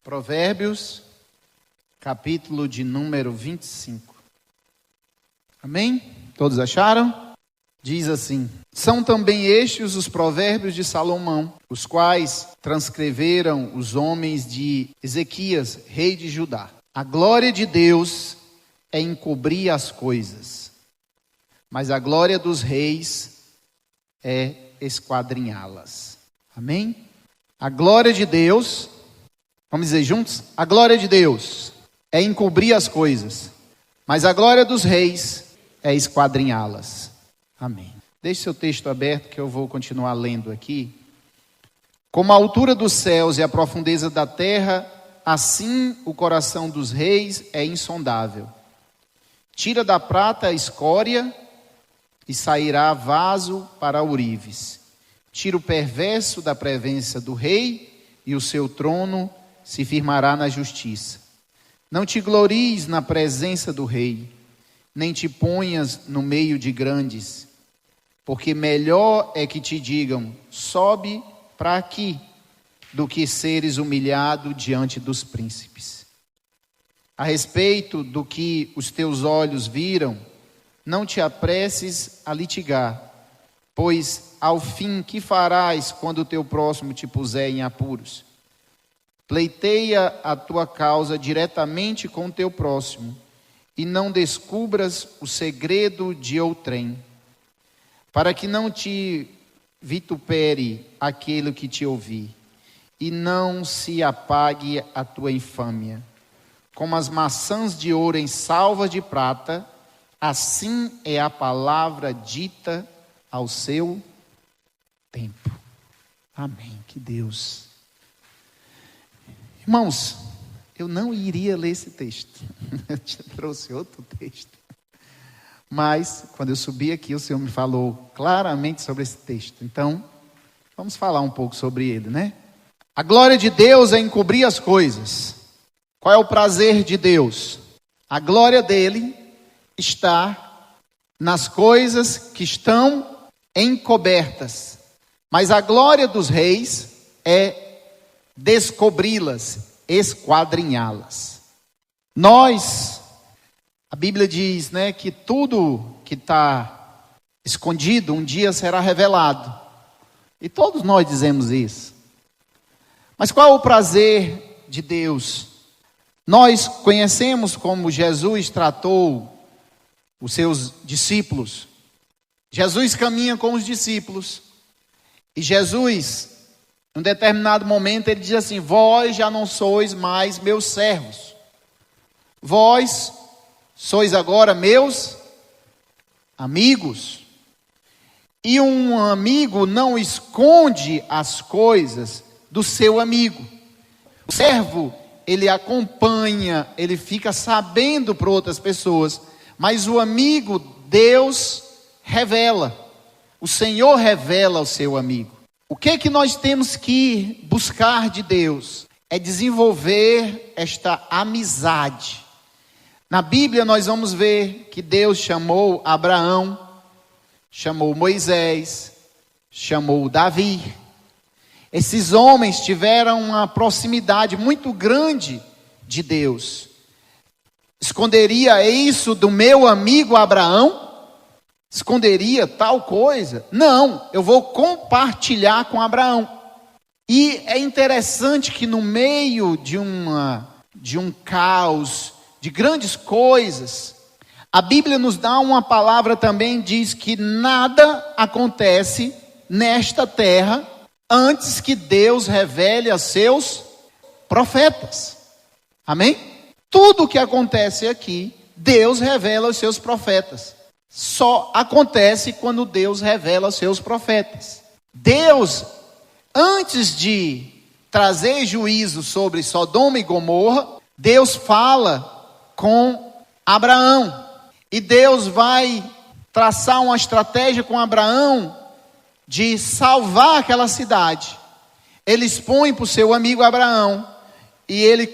Provérbios, capítulo de número 25. Amém? Todos acharam? Diz assim: são também estes os provérbios de Salomão, os quais transcreveram os homens de Ezequias, rei de Judá. A glória de Deus é encobrir as coisas, mas a glória dos reis é esquadrinhá-las. Amém? A glória de Deus, vamos dizer juntos? A glória de Deus é encobrir as coisas, mas a glória dos reis é esquadrinhá-las. Amém. Deixe seu texto aberto que eu vou continuar lendo aqui. Como a altura dos céus e a profundeza da terra, assim o coração dos reis é insondável. Tira da prata a escória e sairá vaso para ourives. Tira o perverso da presença do rei e o seu trono se firmará na justiça. Não te glories na presença do rei, nem te ponhas no meio de grandes, porque melhor é que te digam, sobe para aqui, do que seres humilhado diante dos príncipes. A respeito do que os teus olhos viram, não te apresses a litigar, pois ao fim que farás quando o teu próximo te puser em apuros? Pleiteia a tua causa diretamente com o teu próximo, e não descubras o segredo de outrem, para que não te vitupere aquele que te ouvir, e não se apague a tua infâmia. Como as maçãs de ouro em salvas de prata, assim é a palavra dita ao seu tempo. Amém. Que Deus. Irmãos, eu não iria ler esse texto. Eu te trouxe outro texto. Mas, quando eu subi aqui, o Senhor me falou claramente sobre esse texto. Então, vamos falar um pouco sobre ele, né? A glória de Deus é encobrir as coisas. Qual é o prazer de Deus? A glória dele está nas coisas que estão encobertas. Mas a glória dos reis é descobri-las, esquadrinhá-las. A Bíblia diz, né, que tudo que está escondido um dia será revelado. E todos nós dizemos isso. Mas qual é o prazer de Deus? Nós conhecemos como Jesus tratou os seus discípulos. Jesus caminha com os discípulos. E Jesus, em um determinado momento, ele diz assim: vós já não sois mais meus servos. Vós sois agora meus amigos. E um amigo não esconde as coisas do seu amigo. O servo, ele acompanha, ele fica sabendo para outras pessoas. Mas o amigo, Deus revela. O Senhor revela ao seu amigo. O que nós temos que buscar de Deus? É desenvolver esta amizade. Na Bíblia nós vamos ver que Deus chamou Abraão, chamou Moisés, chamou Davi. Esses homens tiveram uma proximidade muito grande de Deus. Esconderia isso do meu amigo Abraão? Esconderia tal coisa? Não, eu vou compartilhar com Abraão. E é interessante que no meio de um caos, de grandes coisas, a Bíblia nos dá uma palavra também, diz que nada acontece nesta terra antes que Deus revele a seus profetas. Amém? Tudo o que acontece aqui, Deus revela aos seus profetas. Só acontece quando Deus revela aos seus profetas. Deus, antes de trazer juízo sobre Sodoma e Gomorra, Deus fala com Abraão. E Deus vai traçar uma estratégia com Abraão de salvar aquela cidade. Ele expõe para o seu amigo Abraão. E ele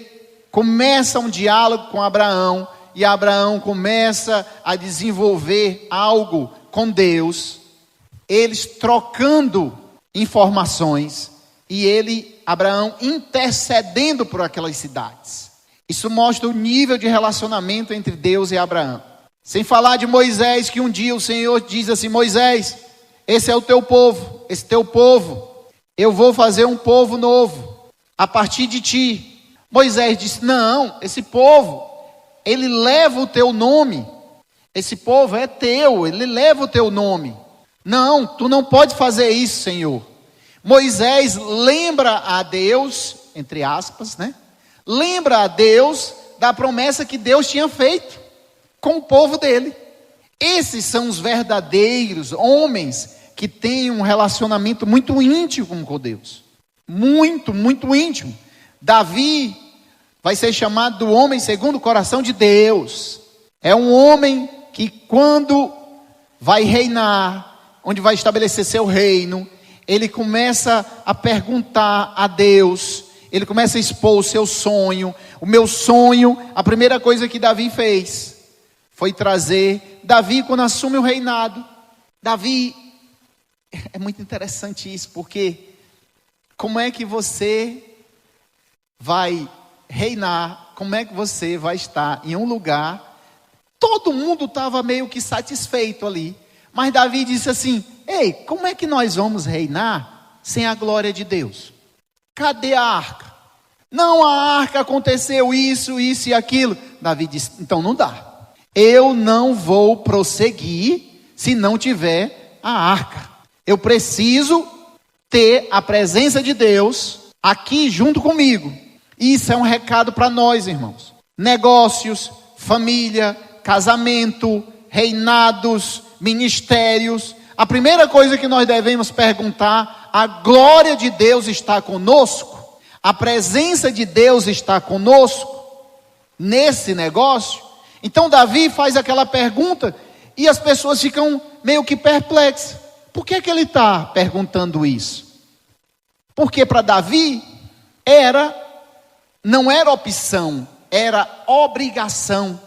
começa um diálogo com Abraão. E Abraão começa a desenvolver algo com Deus. Eles trocando informações. E ele Abraão intercedendo por aquelas cidades. Isso mostra o nível de relacionamento entre Deus e Abraão. Sem falar de Moisés, que um dia o Senhor diz assim: Moisés, esse é o teu povo, esse teu povo, eu vou fazer um povo novo a partir de ti. Moisés disse: não, esse povo, ele leva o teu nome, esse povo é teu, ele leva o teu nome. Não, tu não pode fazer isso, Senhor. Moisés lembra a Deus, entre aspas, né? Lembra a Deus da promessa que Deus tinha feito com o povo dele. Esses são os verdadeiros homens que têm um relacionamento muito íntimo com Deus. Muito, muito íntimo. Davi vai ser chamado do homem segundo o coração de Deus. É um homem que quando vai reinar, onde vai estabelecer seu reino, ele começa a perguntar a Deus, ele começa a expor o seu sonho. O meu sonho, a primeira coisa que Davi fez foi trazer Davi quando assume o reinado. Davi, é muito interessante isso, porque como é que você vai reinar, como é que você vai estar em um lugar, todo mundo estava meio que satisfeito ali, mas Davi disse assim: ei, como é que nós vamos reinar sem a glória de Deus? Cadê a arca? Não, a arca aconteceu isso e aquilo. Davi disse: então não dá, eu não vou prosseguir se não tiver a arca. Eu preciso ter a presença de Deus aqui junto comigo. Isso é um recado para nós, irmãos. Negócios, família, casamento, reinados, ministérios. A primeira coisa que nós devemos perguntar: a glória de Deus está conosco? A presença de Deus está conosco nesse negócio? Então Davi faz aquela pergunta e as pessoas ficam meio que perplexas. Por que ele está perguntando isso? Porque para Davi não era opção, era obrigação.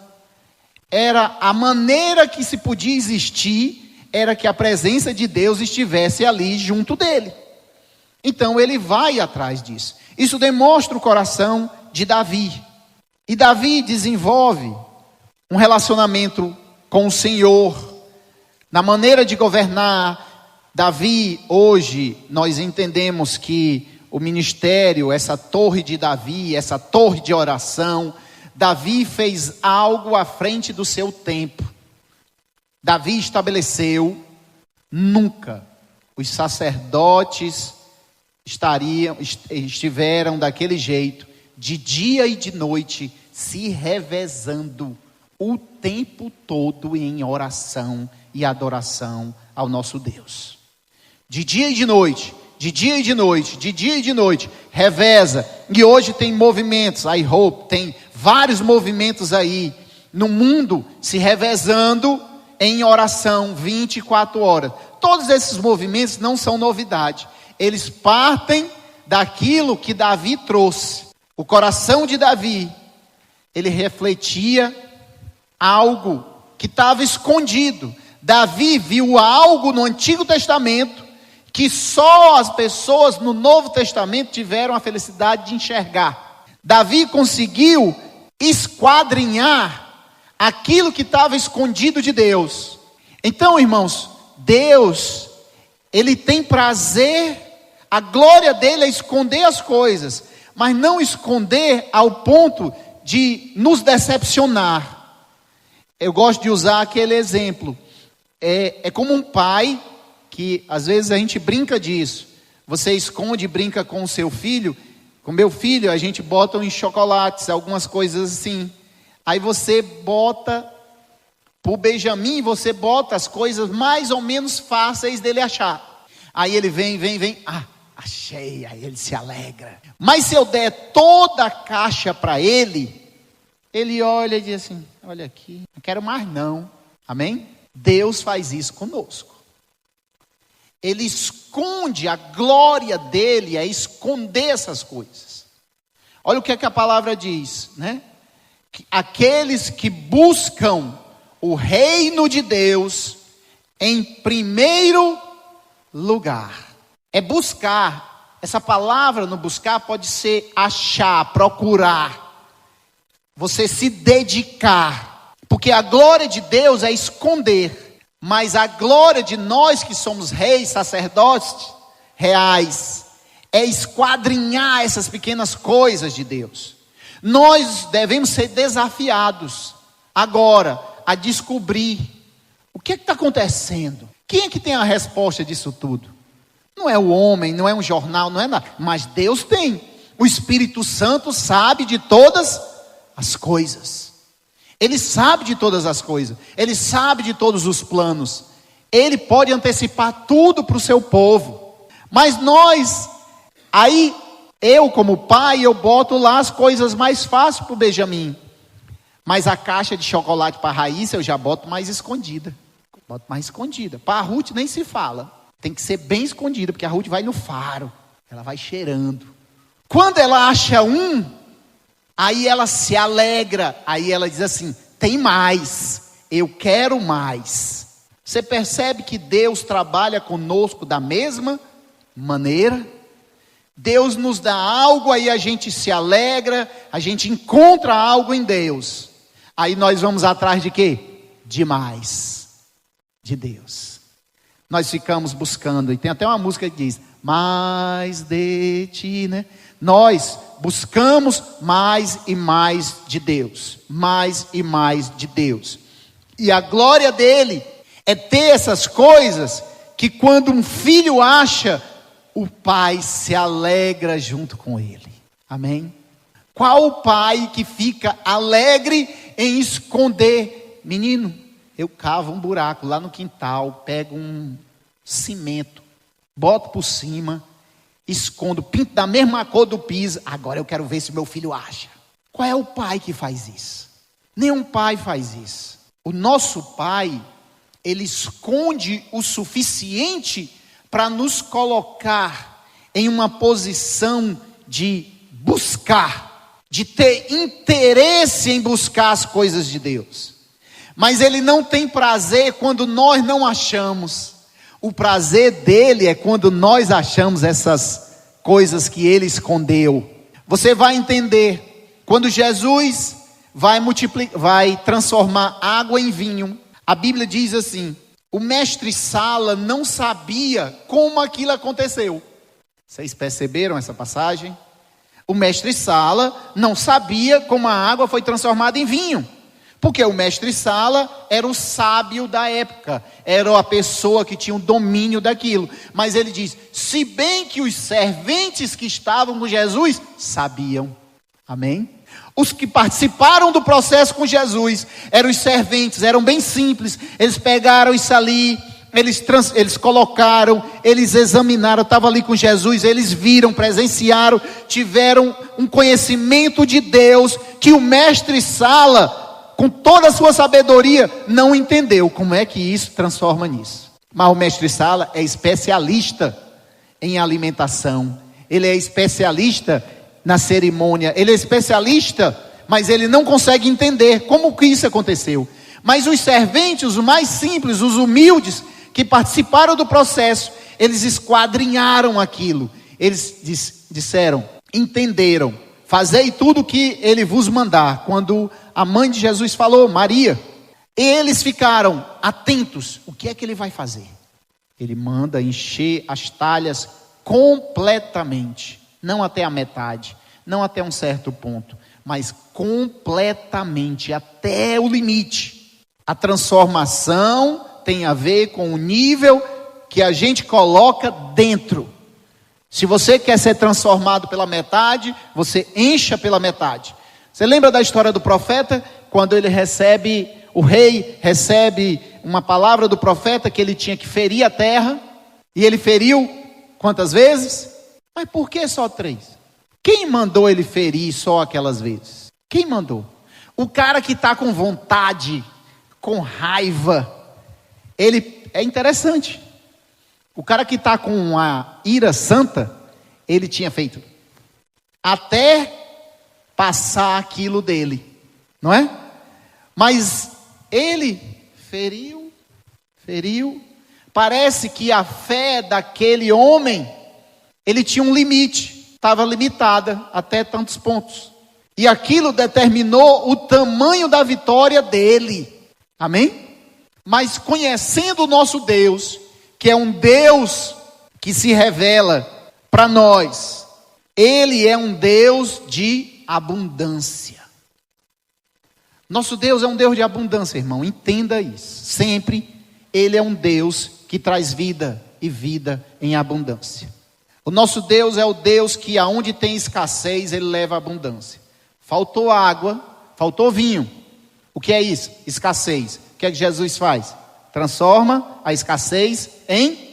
Era a maneira que se podia existir, era que a presença de Deus estivesse ali junto dele. Então ele vai atrás disso. Isso demonstra o coração de Davi. E Davi desenvolve um relacionamento com o Senhor, na maneira de governar. Davi, hoje, nós entendemos que o ministério, essa torre de Davi, essa torre de oração, Davi fez algo à frente do seu tempo. Davi estabeleceu: nunca os sacerdotes estiveram daquele jeito, de dia e de noite, se revezando o tempo todo em oração e adoração ao nosso Deus. De dia e de noite, de dia e de noite, de dia e de noite, reveza. E hoje tem movimentos, I hope, tem vários movimentos aí no mundo se revezando em oração 24 horas. Todos esses movimentos não são novidade. Eles partem daquilo que Davi trouxe. O coração de Davi, ele refletia algo que estava escondido. Davi viu algo no Antigo Testamento que só as pessoas no Novo Testamento tiveram a felicidade de enxergar. Davi conseguiu esquadrinhar aquilo que estava escondido de Deus. Então, irmãos, Deus, ele tem prazer, a glória dele é esconder as coisas, mas não esconder ao ponto de nos decepcionar. Eu gosto de usar aquele exemplo. É como um pai que às vezes a gente brinca disso. Você esconde e brinca com o seu filho. Com meu filho a gente bota em chocolates, algumas coisas assim. Aí você bota para o Benjamin, você bota as coisas mais ou menos fáceis dele achar. Aí ele vem, achei, aí ele se alegra. Mas se eu der toda a caixa para ele, ele olha e diz assim: olha aqui, não quero mais não. Amém? Deus faz isso conosco. Ele esconde, a glória dele é esconder essas coisas. Olha o que é que a palavra diz, né? Que aqueles que buscam o reino de Deus em primeiro lugar. É buscar, Essa palavra no buscar pode ser achar, procurar. Você se dedicar. Porque a glória de Deus é esconder. Mas a glória de nós que somos reis, sacerdotes reais, é esquadrinhar essas pequenas coisas de Deus. Nós devemos ser desafiados agora a descobrir o que está acontecendo. Quem é que tem a resposta disso tudo? Não é o homem, não é um jornal, não é nada. Mas Deus tem. O Espírito Santo sabe de todas as coisas. Ele sabe de todas as coisas. Ele sabe de todos os planos. Ele pode antecipar tudo para o seu povo. Mas nós, aí eu como pai, eu boto lá as coisas mais fáceis para o Benjamin. Mas a caixa de chocolate para a Raíssa eu já boto mais escondida. Boto mais escondida. Para a Ruth nem se fala. Tem que ser bem escondida, porque a Ruth vai no faro. Ela vai cheirando. Quando ela acha um, aí ela se alegra. Aí ela diz assim, tem mais. Eu quero mais. Você percebe que Deus trabalha conosco da mesma maneira? Deus nos dá algo, aí a gente se alegra. A gente encontra algo em Deus. Aí nós vamos atrás de quê? De mais. De Deus. Nós ficamos buscando, e tem até uma música que diz, mais de ti, né? Nós buscamos mais e mais de Deus, mais e mais de Deus. E a glória dele é ter essas coisas, que quando um filho acha, o pai se alegra junto com ele. Amém? Qual o pai que fica alegre em esconder? Menino, eu cavo um buraco lá no quintal, pego um cimento, boto por cima, escondo, pinto da mesma cor do piso. Agora eu quero ver se meu filho acha. Qual é o pai que faz isso? Nenhum pai faz isso. O nosso pai, ele esconde o suficiente para nos colocar em uma posição de buscar, de ter interesse em buscar as coisas de Deus. Mas ele não tem prazer quando nós não achamos. O prazer dele é quando nós achamos essas coisas que ele escondeu. Você vai entender, quando Jesus vai transformar água em vinho, a Bíblia diz assim, o mestre Sala não sabia como aquilo aconteceu. Vocês perceberam essa passagem? O mestre Sala não sabia como a água foi transformada em vinho. Porque o mestre Sala era o sábio da época, era a pessoa que tinha o domínio daquilo. Mas ele diz, se bem que os serventes que estavam com Jesus sabiam. Amém? Os que participaram do processo com Jesus eram os serventes, eram bem simples. Eles pegaram isso ali, eles colocaram, eles examinaram, estavam ali com Jesus, eles viram, presenciaram, tiveram um conhecimento de Deus que o mestre Sala, com toda a sua sabedoria, não entendeu como é que isso transforma nisso. Mas o mestre Sala é especialista em alimentação. Ele é especialista na cerimônia. Ele é especialista, mas ele não consegue entender como que isso aconteceu. Mas os serventes, os mais simples, os humildes, que participaram do processo, eles esquadrinharam aquilo. Eles disseram, entenderam. Fazei tudo o que ele vos mandar. Quando a mãe de Jesus falou, Maria, eles ficaram atentos. O que é que ele vai fazer? Ele manda encher as talhas completamente. Não até a metade, não até um certo ponto, mas completamente, até o limite. A transformação tem a ver com o nível que a gente coloca dentro. Se você quer ser transformado pela metade, você encha pela metade. Você lembra da história do profeta? Quando ele recebe, o rei recebe uma palavra do profeta que ele tinha que ferir a terra. E ele feriu quantas vezes? Mas por que só 3? Quem mandou ele ferir só aquelas vezes? Quem mandou? O cara que está com vontade, com raiva. Ele é interessante. O cara que está com a ira santa, ele tinha feito até passar aquilo dele, não é? Mas ele feriu. Parece que a fé daquele homem ele tinha um limite, estava limitada até tantos pontos. E aquilo determinou o tamanho da vitória dele. Amém? Mas conhecendo o nosso Deus, que é um Deus que se revela para nós, Ele é um Deus de abundância. Nosso Deus é um Deus de abundância, irmão, entenda isso. Sempre Ele é um Deus que traz vida e vida em abundância. O nosso Deus é o Deus que aonde tem escassez, Ele leva abundância. Faltou água, faltou vinho. O que é isso? Escassez. O que é que Jesus faz? Transforma a escassez em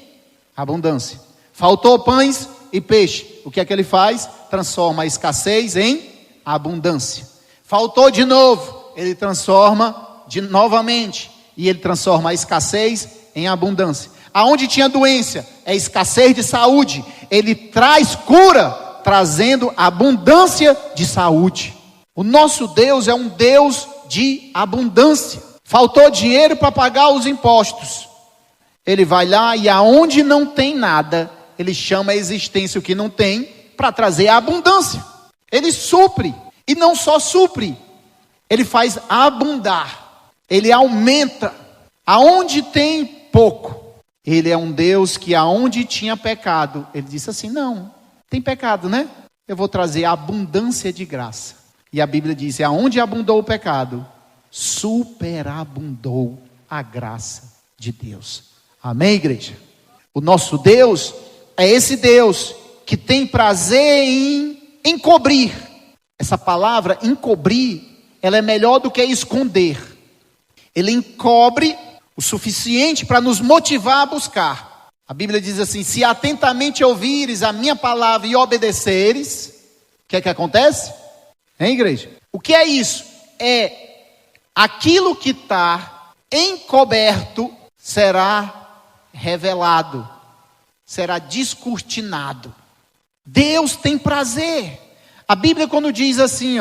abundância. Faltou pães e peixe. O que é que Ele faz? Transforma a escassez em abundância. Faltou de novo. Ele transforma novamente. E Ele transforma a escassez em abundância. Aonde tinha doença, é escassez de saúde. Ele traz cura, trazendo abundância de saúde. O nosso Deus é um Deus de abundância. Faltou dinheiro para pagar os impostos. Ele vai lá e aonde não tem nada, Ele chama a existência o que não tem, para trazer a abundância. Ele supre, e não só supre, Ele faz abundar. Ele aumenta. Aonde tem pouco, Ele é um Deus que aonde tinha pecado, Ele disse assim, não, tem pecado, né? Eu vou trazer abundância de graça. E a Bíblia diz, aonde abundou o pecado, superabundou a graça de Deus. Amém, igreja? O nosso Deus é esse Deus que tem prazer em encobrir. Essa palavra encobrir, ela é melhor do que esconder. Ele encobre o suficiente para nos motivar a buscar. A Bíblia diz assim, se atentamente ouvires a minha palavra e obedeceres, o que é que acontece? Hein, igreja? O que é isso? É aquilo que está encoberto será revelado, será descortinado. Deus tem prazer. A Bíblia quando diz assim,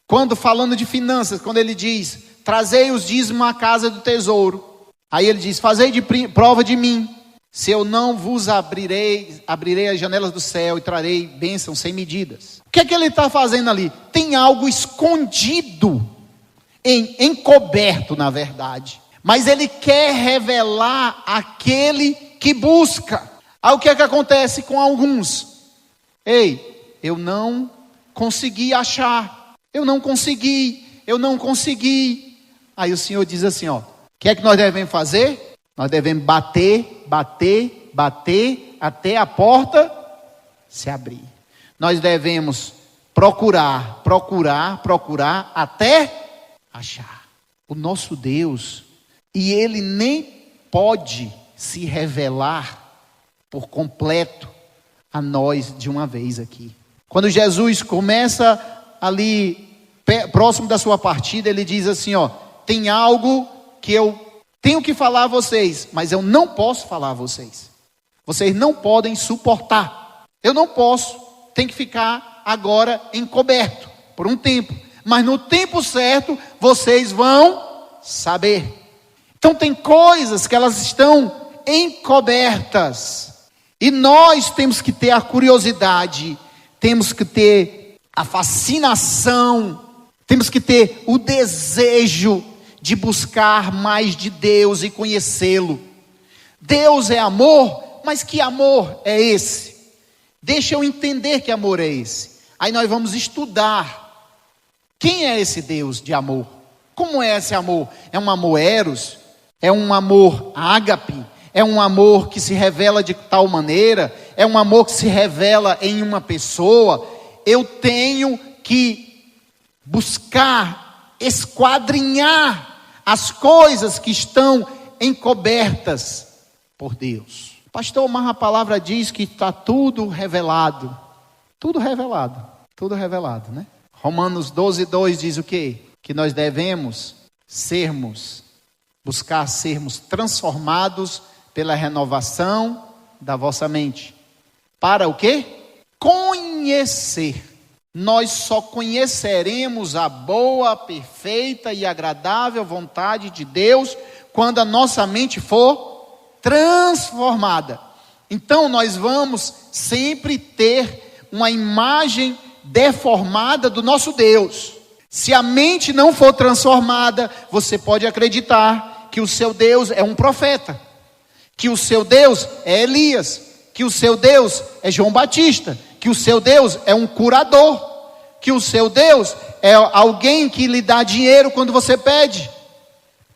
quando falando de finanças, quando Ele diz, trazei os dízimos à casa do tesouro. Aí Ele diz, fazei de prova de mim, se eu não vos abrirei as janelas do céu e trarei bênçãos sem medidas. O que é que Ele está fazendo ali? Tem algo escondido, encoberto na verdade. Mas Ele quer revelar aquele que busca. Aí o que é que acontece com alguns? Ei, eu não consegui achar. Eu não consegui. Aí o Senhor diz assim, o que é que nós devemos fazer? Nós devemos bater, até a porta se abrir. Nós devemos procurar, até achar. O nosso Deus, e Ele nem pode se revelar por completo a nós de uma vez aqui. Quando Jesus começa ali, próximo da sua partida, Ele diz assim, tem algo que eu tenho que falar a vocês, mas eu não posso falar a vocês. Vocês não podem suportar. Eu não posso, tem que ficar agora encoberto por um tempo. Mas no tempo certo, vocês vão saber. Então tem coisas que elas estão encobertas. E nós temos que ter a curiosidade, temos que ter a fascinação, temos que ter o desejo de buscar mais de Deus e conhecê-lo. Deus é amor, mas que amor é esse? Deixa eu entender que amor é esse. Aí nós vamos estudar. Quem é esse Deus de amor? Como é esse amor? É um amor eros? É um amor ágape? É um amor que se revela de tal maneira? É um amor que se revela em uma pessoa? Eu tenho que buscar, esquadrinhar as coisas que estão encobertas por Deus. Pastor, mas a palavra diz que está tudo revelado. Tudo revelado, né? Romanos 12:2 diz o quê? Que nós devemos buscar sermos transformados pela renovação da vossa mente. Para o quê? Conhecer. Nós só conheceremos a boa, perfeita e agradável vontade de Deus quando a nossa mente for transformada. Então nós vamos sempre ter uma imagem deformada do nosso Deus. Se a mente não for transformada, você pode acreditar que o seu Deus é um profeta, que o seu Deus é Elias, que o seu Deus é João Batista, que o seu Deus é um curador, que o seu Deus é alguém que lhe dá dinheiro quando você pede,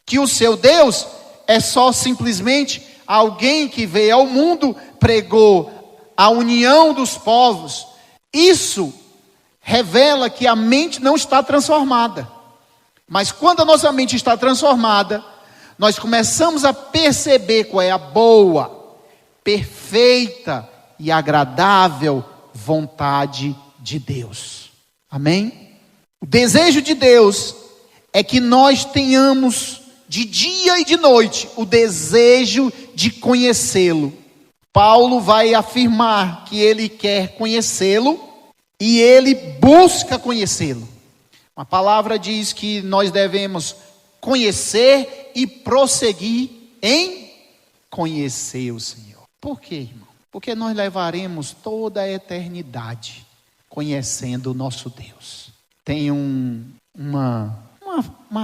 que o seu Deus é só simplesmente alguém que veio ao mundo, pregou a união dos povos. Isso revela que a mente não está transformada. Mas quando a nossa mente está transformada, nós começamos a perceber qual é a boa, perfeita e agradável vontade de Deus. Amém? O desejo de Deus é que nós tenhamos de dia e de noite o desejo de conhecê-lo. Paulo vai afirmar que ele quer conhecê-lo e ele busca conhecê-lo. A palavra diz que nós devemos conhecer e prosseguir em conhecer o Senhor. Por quê, irmão? Porque nós levaremos toda a eternidade conhecendo o nosso Deus. Tem uma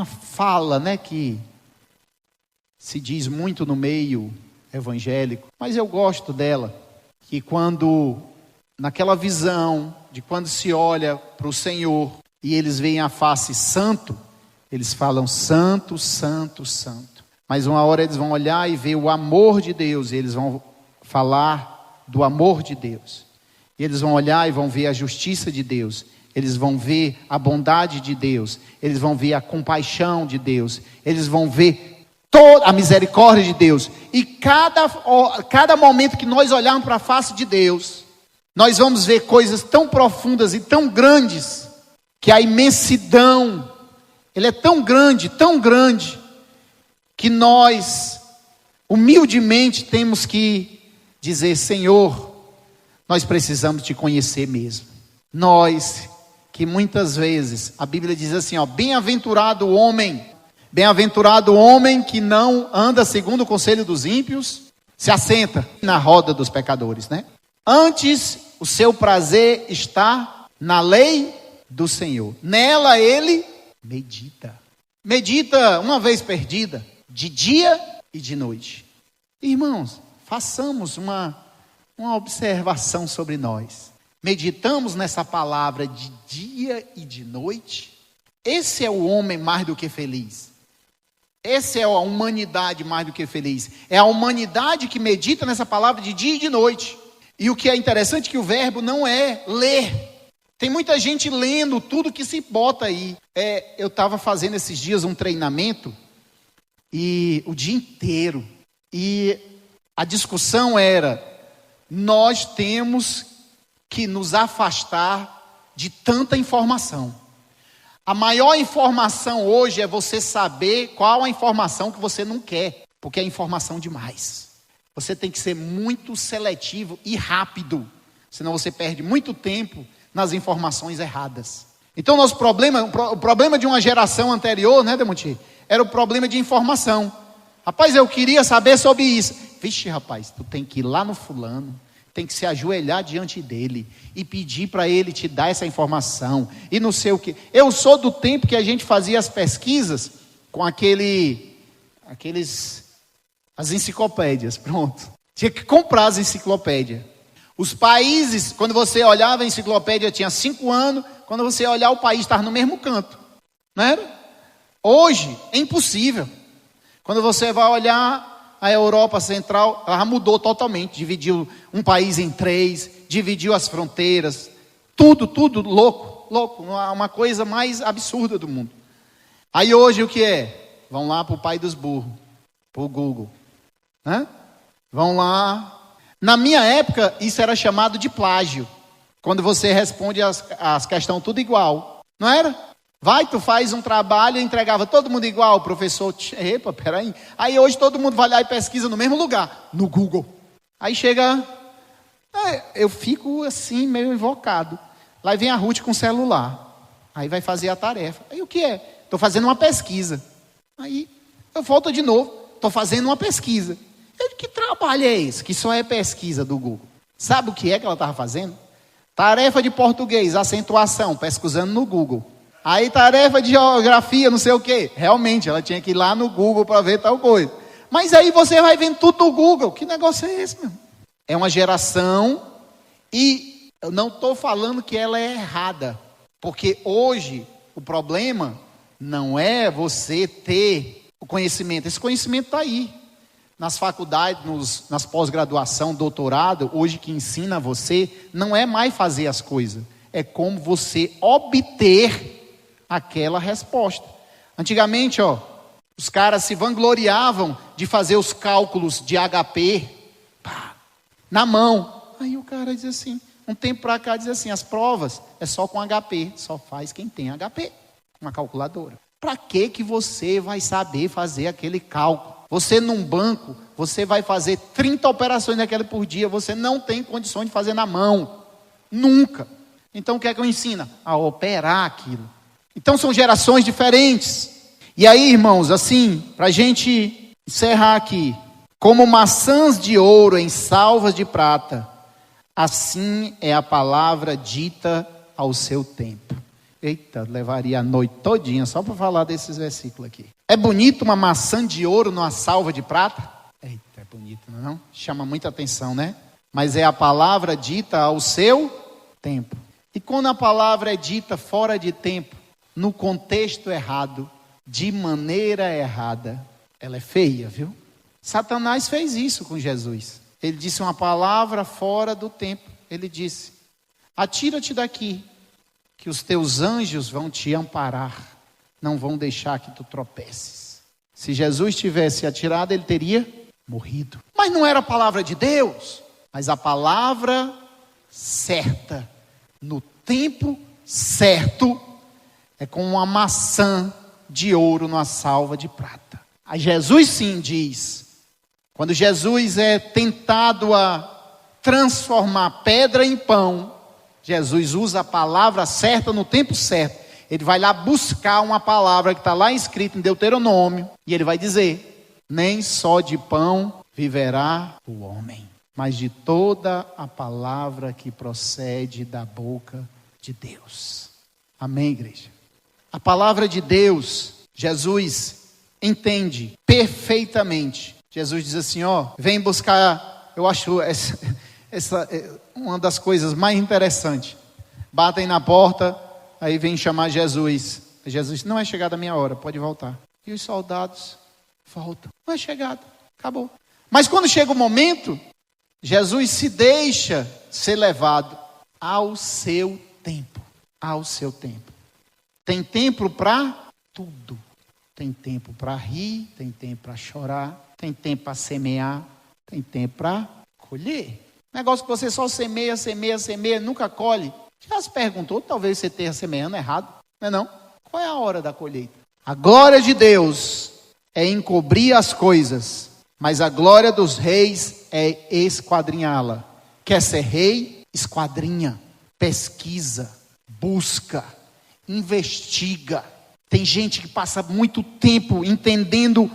fala, né, que se diz muito no meio evangélico, mas eu gosto dela, que quando, naquela visão de quando se olha para o Senhor e eles veem a face santo, eles falam santo, santo, santo. Mas uma hora eles vão olhar e ver o amor de Deus, e eles vão falar do amor de Deus. E eles vão olhar e vão ver a justiça de Deus. Eles vão ver a bondade de Deus. Eles vão ver a compaixão de Deus. Eles vão ver toda a misericórdia de Deus. E cada momento que nós olharmos para a face de Deus, nós vamos ver coisas tão profundas e tão grandes, que a imensidão, ele é tão grande, que nós, humildemente, temos que dizer: Senhor, nós precisamos te conhecer mesmo. Nós, que muitas vezes, a Bíblia diz assim, bem-aventurado o homem que não anda segundo o conselho dos ímpios, se assenta na roda dos pecadores, né? Antes, o seu prazer está na lei do Senhor. Nela ele medita. Medita uma vez perdida, de dia e de noite. Irmãos, façamos uma observação sobre nós. Meditamos nessa palavra de dia e de noite. Esse é o homem mais do que feliz. Essa é a humanidade mais do que feliz. É a humanidade que medita nessa palavra de dia e de noite. E o que é interessante é que o verbo não é ler. Tem muita gente lendo tudo que se bota aí. Eu estava fazendo esses dias um treinamento, e o dia inteiro. E a discussão era: nós temos que nos afastar de tanta informação. A maior informação hoje é você saber qual a informação que você não quer, porque é informação demais. Você tem que ser muito seletivo e rápido, senão você perde muito tempo nas informações erradas. Então o problema de uma geração anterior, né, Demonti, era o problema de informação. Rapaz, eu queria saber sobre isso. Vixe, rapaz, tu tem que ir lá no fulano, tem que se ajoelhar diante dele e pedir para ele te dar essa informação e não sei o que. Eu sou do tempo que a gente fazia as pesquisas com as enciclopédias, pronto. Tinha que comprar as enciclopédias. Os países, quando você olhava a enciclopédia, tinha 5 anos, quando você olhar o país estava no mesmo canto, não era? Hoje é impossível. Quando você vai olhar a Europa Central, ela mudou totalmente, dividiu um país em 3, dividiu as fronteiras, tudo louco, uma coisa mais absurda do mundo. Aí hoje o que é? Vão lá para o pai dos burros, para o Google, né? Vão lá. Na minha época, isso era chamado de plágio, quando você responde as questões tudo igual, não era? Vai, tu faz um trabalho e entregava todo mundo igual, o professor, epa, peraí. Aí hoje todo mundo vai lá e pesquisa no mesmo lugar, no Google. Aí chega, eu fico assim, meio invocado. Lá vem a Ruth com o celular, aí vai fazer a tarefa. Aí o que é? Estou fazendo uma pesquisa. Aí eu volto de novo, estou fazendo uma pesquisa. Que trabalho é esse? Que só é pesquisa do Google. Sabe o que é que ela estava fazendo? Tarefa de português, acentuação, pesquisando no Google. Aí tarefa de geografia, não sei o quê. Realmente, ela tinha que ir lá no Google para ver tal coisa. Mas aí você vai vendo tudo no Google. Que negócio é esse, meu? É uma geração, e eu não estou falando que ela é errada. Porque hoje, o problema não é você ter o conhecimento. Esse conhecimento está aí. Nas faculdades, nas pós-graduação, doutorado, hoje que ensina você, não é mais fazer as coisas. É como você obter aquela resposta. Antigamente, os caras se vangloriavam de fazer os cálculos de HP na mão. Aí o cara diz assim, um tempo para cá diz assim, as provas é só com HP, só faz quem tem HP, uma calculadora. Para que você vai saber fazer aquele cálculo? Você num banco, você vai fazer 30 operações daquela por dia, você não tem condições de fazer na mão, nunca. Então o que é que eu ensino? A operar aquilo. Então são gerações diferentes. E aí, irmãos, assim, para a gente encerrar aqui, como maçãs de ouro em salvas de prata, assim é a palavra dita ao seu tempo. Eita, levaria a noite todinha só para falar desses versículos aqui. É bonito uma maçã de ouro numa salva de prata? Eita, é bonito, não? Chama muita atenção, né? Mas é a palavra dita ao seu tempo. E quando a palavra é dita fora de tempo, no contexto errado, de maneira errada, ela é feia, viu? Satanás fez isso com Jesus. Ele disse uma palavra fora do tempo. Ele disse, atira-te daqui, que os teus anjos vão te amparar, não vão deixar que tu tropeces. Se Jesus tivesse atirado, ele teria morrido. Mas não era a palavra de Deus, mas a palavra certa, no tempo certo, é como uma maçã de ouro numa salva de prata. Aí Jesus sim diz, quando Jesus é tentado a transformar pedra em pão, Jesus usa a palavra certa no tempo certo. Ele vai lá buscar uma palavra que está lá escrita em Deuteronômio. E ele vai dizer, nem só de pão viverá o homem, mas de toda a palavra que procede da boca de Deus. Amém, igreja? A palavra de Deus, Jesus entende perfeitamente. Jesus diz assim, vem buscar, eu acho essa uma das coisas mais interessantes. Batem na porta, aí vem chamar Jesus. Jesus não é chegada a minha hora, pode voltar. E os soldados voltam. Não é chegada, acabou. Mas quando chega o momento, Jesus se deixa ser levado ao seu tempo. Ao seu tempo. Tem tempo para tudo. Tem tempo para rir, tem tempo para chorar, tem tempo para semear, tem tempo para colher. Negócio que você só semeia, nunca colhe. Já se perguntou, talvez você esteja semeando errado, não é não? Qual é a hora da colheita? A glória de Deus é encobrir as coisas, mas a glória dos reis é esquadrinhá-la. Quer ser rei? Esquadrinha, pesquisa, busca, investiga. Tem gente que passa muito tempo entendendo,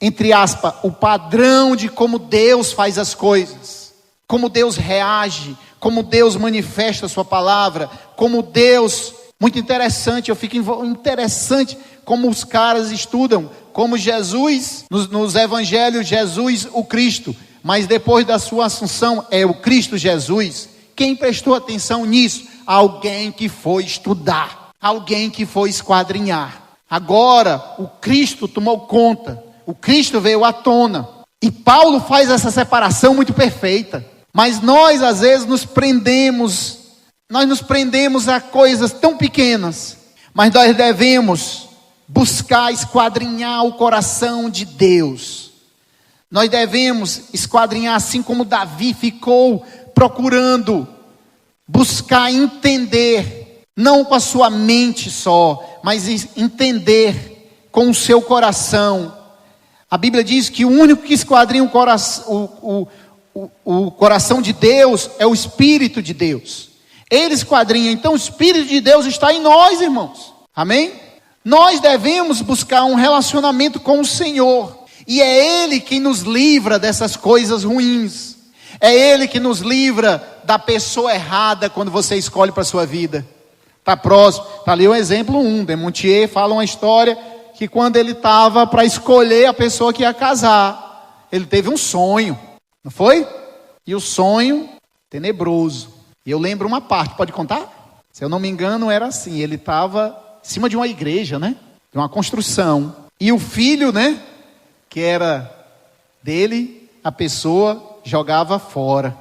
entre aspas, o padrão de como Deus faz as coisas. Como Deus reage, como Deus manifesta a sua palavra, como Deus, muito interessante, eu fico interessante como os caras estudam, como Jesus, nos evangelhos, Jesus o Cristo, mas depois da sua assunção é o Cristo Jesus. Quem prestou atenção nisso? Alguém que foi estudar, alguém que foi esquadrinhar. Agora, o Cristo tomou conta, o Cristo veio à tona, e Paulo faz essa separação muito perfeita. Mas nós às vezes nos prendemos a coisas tão pequenas, mas nós devemos buscar esquadrinhar o coração de Deus. Nós devemos esquadrinhar, assim como Davi ficou procurando, buscar entender, não com a sua mente só, mas entender com o seu coração. A Bíblia diz que o único que esquadrinha o coração de Deus é o Espírito de Deus. Ele esquadrinha, então o Espírito de Deus está em nós, irmãos. Amém? Nós devemos buscar um relacionamento com o Senhor. E é Ele quem nos livra dessas coisas ruins. É Ele que nos livra da pessoa errada quando você escolhe para a sua vida. Está próximo. Está ali o exemplo 1. Desmontier fala uma história que quando ele estava para escolher a pessoa que ia casar, ele teve um sonho. Não foi? E o sonho tenebroso. E eu lembro uma parte, pode contar? Se eu não me engano era assim. Ele estava em cima de uma igreja, né? De uma construção. E o filho, né? Que era dele, a pessoa jogava fora.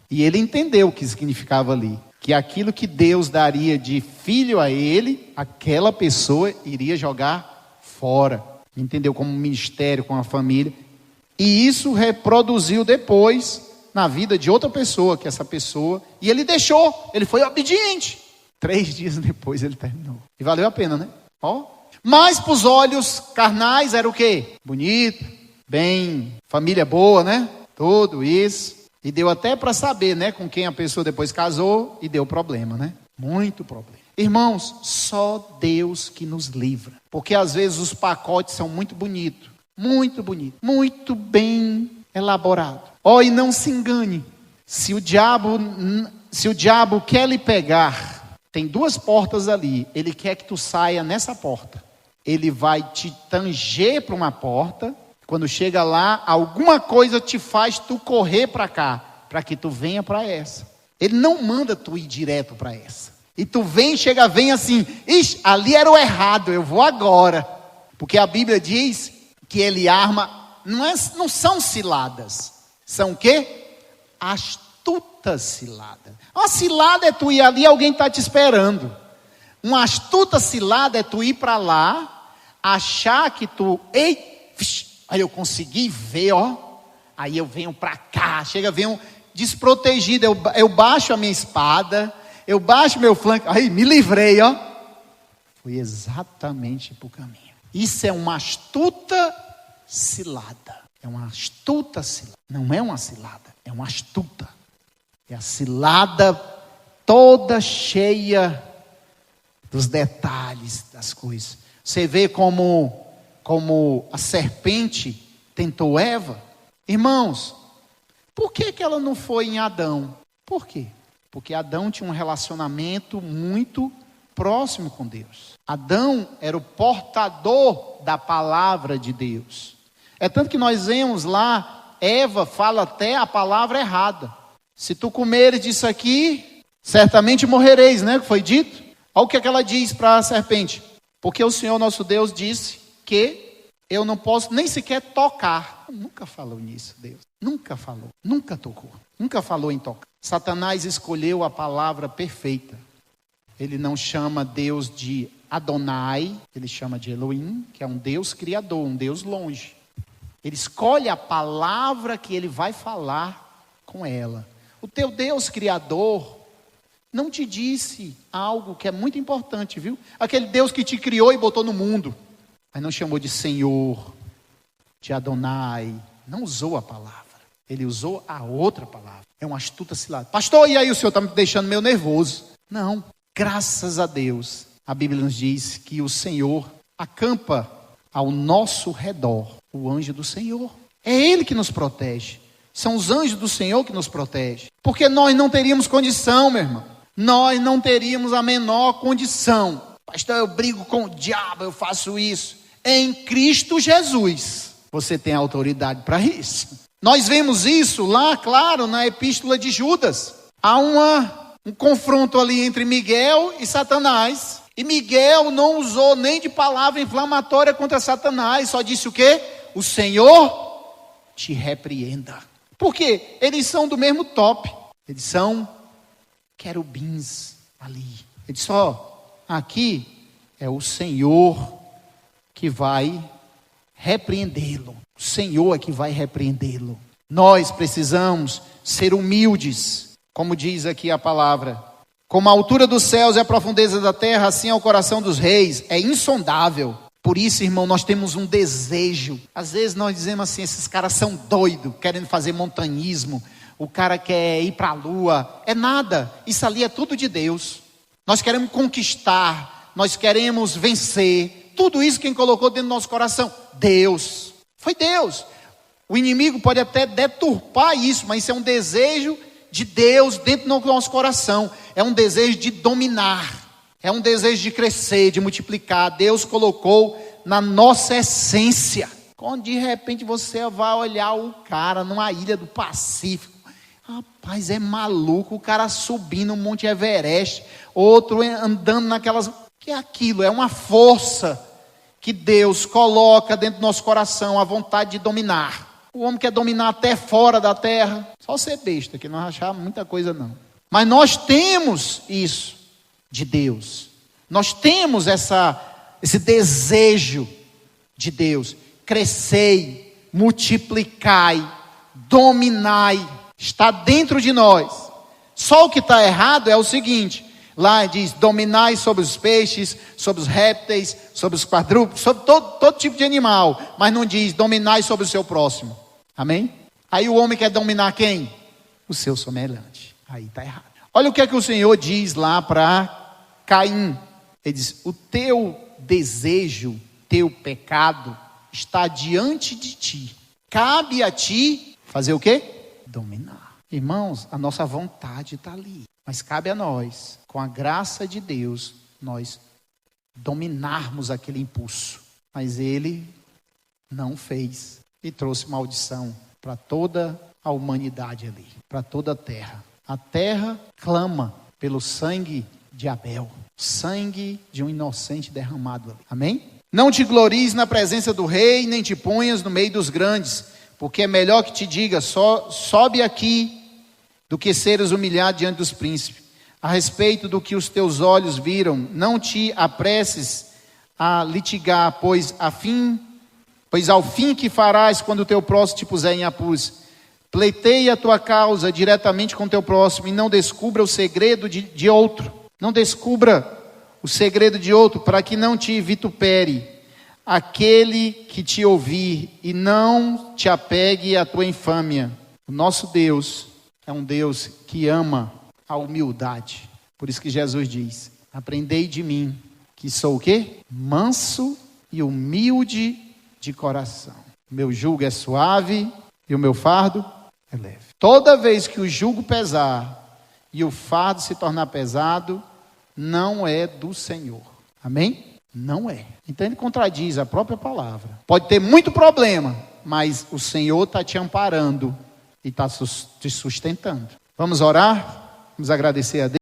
E ele entendeu o que significava ali. Que aquilo que Deus daria de filho a ele, aquela pessoa iria jogar fora. Entendeu? Como um ministério, com a família. E isso reproduziu depois na vida de outra pessoa, que essa pessoa... E ele deixou, ele foi obediente. 3 dias depois ele terminou. E valeu a pena, né? Ó. Mas para os olhos carnais era o quê? Bonito, bem, família boa, né? Tudo isso. E deu até para saber, né? Com quem a pessoa depois casou e deu problema, né? Muito problema. Irmãos, só Deus que nos livra. Porque às vezes os pacotes são muito bonitos. Muito bonito. Muito bem elaborado. Ó, e não se engane. Se o diabo quer lhe pegar, tem 2 portas ali. Ele quer que tu saia nessa porta. Ele vai te tanger para uma porta. Quando chega lá, alguma coisa te faz tu correr para cá, para que tu venha para essa. Ele não manda tu ir direto para essa. E tu vem assim, ixi, ali era o errado, eu vou agora. Porque a Bíblia diz que ele arma, não são ciladas. São o quê? Astutas ciladas. Uma cilada é tu ir ali, alguém está te esperando. Uma astuta cilada é tu ir para lá, achar que tu, aí eu consegui ver, ó. Aí eu venho para cá, venho desprotegido. Eu baixo a minha espada, eu baixo meu flanco, aí me livrei, ó. Fui exatamente para o caminho. Isso é uma astuta cilada. É uma astuta cilada. Não é uma cilada, é uma astuta. É a cilada toda cheia dos detalhes das coisas. Você vê como a serpente tentou Eva. Irmãos, por que ela não foi em Adão? Por quê? Porque Adão tinha um relacionamento muito próximo com Deus. Adão era o portador da palavra de Deus. É tanto que nós vemos lá, Eva fala até a palavra errada. Se tu comeres disso aqui, certamente morrereis, né? Foi dito. Olha o que ela diz para a serpente. Porque o Senhor nosso Deus disse que eu não posso nem sequer tocar. Nunca falou nisso, Deus. Nunca falou, nunca tocou. Nunca falou em tocar. Satanás escolheu a palavra perfeita. Ele não chama Deus de Adonai, ele chama de Elohim, que é um Deus criador, um Deus longe. Ele escolhe a palavra que ele vai falar com ela. O teu Deus criador não te disse algo que é muito importante, viu? Aquele Deus que te criou e botou no mundo, mas não chamou de Senhor, de Adonai, não usou a palavra. Ele usou a outra palavra. É uma astuta cilada. Pastor, e aí o senhor está me deixando meio nervoso? Não, graças a Deus, a Bíblia nos diz que o Senhor acampa ao nosso redor o anjo do Senhor. É Ele que nos protege. São os anjos do Senhor que nos protegem. Porque nós não teríamos condição, meu irmão. Nós não teríamos a menor condição. Pastor, eu brigo com o diabo, eu faço isso. Em Cristo Jesus, você tem autoridade para isso. Nós vemos isso lá, claro, na epístola de Judas. Há um confronto ali entre Miguel e Satanás. E Miguel não usou nem de palavra inflamatória contra Satanás. Só disse o quê? O Senhor te repreenda. Por quê? Eles são do mesmo top. Eles são querubins ali. Ele disse, ó, aqui é o Senhor que vai repreendê-lo. O Senhor é que vai repreendê-lo. Nós precisamos ser humildes, como diz aqui a palavra. Como a altura dos céus e a profundeza da terra, assim é o coração dos reis, é insondável. Por isso, irmão, nós temos um desejo. Às vezes nós dizemos assim, esses caras são doidos, querendo fazer montanhismo. O cara quer ir para a lua. É nada, isso ali é tudo de Deus. Nós queremos conquistar, nós queremos vencer. Tudo isso quem colocou dentro do nosso coração? Deus. Foi Deus. O inimigo pode até deturpar isso, mas isso é um desejo de Deus dentro do nosso coração. É um desejo de dominar. É um desejo de crescer, de multiplicar. Deus colocou na nossa essência. Quando de repente você vai olhar o cara numa ilha do Pacífico. Rapaz, é maluco. O cara subindo o Monte Everest. Outro andando naquelas... Que é aquilo? É uma força que Deus coloca dentro do nosso coração. A vontade de dominar. O homem quer dominar até fora da terra. Só ser besta, que não achar muita coisa não. Mas nós temos isso de Deus. Nós temos esse desejo de Deus. Crescei, multiplicai, dominai. Está dentro de nós. Só o que está errado é o seguinte. Lá diz, dominai sobre os peixes, sobre os répteis, sobre os quadrúpedes, sobre todo tipo de animal. Mas não diz, dominai sobre o seu próximo. Amém? Aí o homem quer dominar quem? O seu semelhante. Aí está errado. Olha o que é que o Senhor diz lá para Caim. Ele diz, o teu desejo, teu pecado, está diante de ti. Cabe a ti fazer o quê? Dominar. Irmãos, a nossa vontade está ali. Mas cabe a nós, com a graça de Deus, nós dominarmos aquele impulso. Mas ele não fez. E trouxe maldição para toda a humanidade ali. Para toda a terra. A terra clama pelo sangue de Abel. Sangue de um inocente derramado ali. Amém? Não te glories na presença do rei, nem te ponhas no meio dos grandes. Porque é melhor que te diga, sobe aqui, do que seres humilhado diante dos príncipes. A respeito do que os teus olhos viram, não te apresses a litigar, pois ao fim que farás quando o teu próximo te puser em apuros. Pleiteia a tua causa diretamente com o teu próximo e não descubra o segredo de outro. Não descubra o segredo de outro, para que não te vitupere aquele que te ouvir e não te apegue à tua infâmia. O nosso Deus é um Deus que ama a humildade. Por isso que Jesus diz, aprendei de mim, que sou o quê? Manso e humilde de coração. Meu jugo é suave e o meu fardo é leve. Toda vez que o jugo pesar e o fardo se tornar pesado, não é do Senhor. Amém? Não é. Então ele contradiz a própria palavra. Pode ter muito problema, mas o Senhor está te amparando e está te sustentando. Vamos orar? Vamos agradecer a Deus.